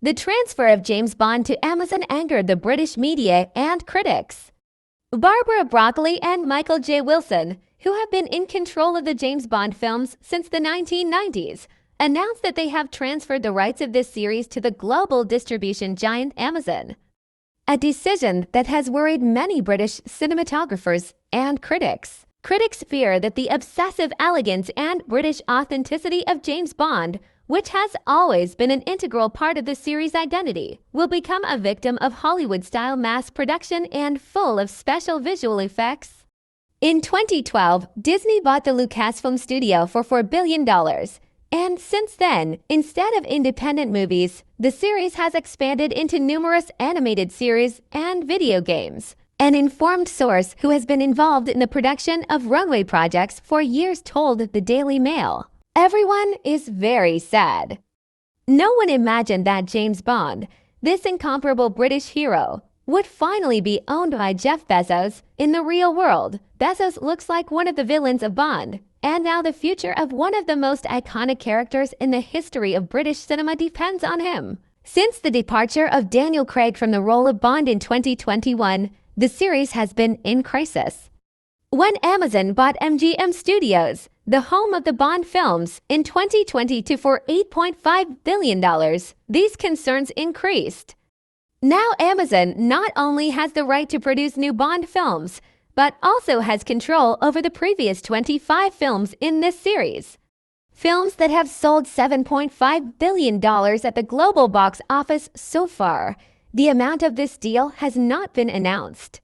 The transfer of James Bond to Amazon angered the British media and critics. Barbara Broccoli and Michael J. Wilson, who have been in control of the James Bond films since the 1990s, announced that they have transferred the rights of this series to the global distribution giant Amazon. A decision that has worried many British cinematographers and critics. Critics fear that the obsessive elegance and British authenticity of James Bond, which has always been an integral part of the series' identity, will become a victim of Hollywood-style mass production and full of special visual effects. In 2012, Disney bought the Lucasfilm studio for $4 billion. And since then, instead of independent movies, the series has expanded into numerous animated series and video games. An informed source who has been involved in the production of runway projects for years told the Daily Mail, "Everyone is very sad." No one imagined that James Bond, this incomparable British hero, would finally be owned by Jeff Bezos. In the real world, Bezos looks like one of the villains of Bond, and now the future of one of the most iconic characters in the history of British cinema depends on him. Since the departure of Daniel Craig from the role of Bond in 2021, the series has been in crisis. When Amazon bought MGM Studios, the home of the Bond films, in 2022 for $8.5 billion, these concerns increased. Now Amazon not only has the right to produce new Bond films, but also has control over the previous 25 films in this series. Films that have sold $7.5 billion at the global box office so far. The amount of this deal has not been announced.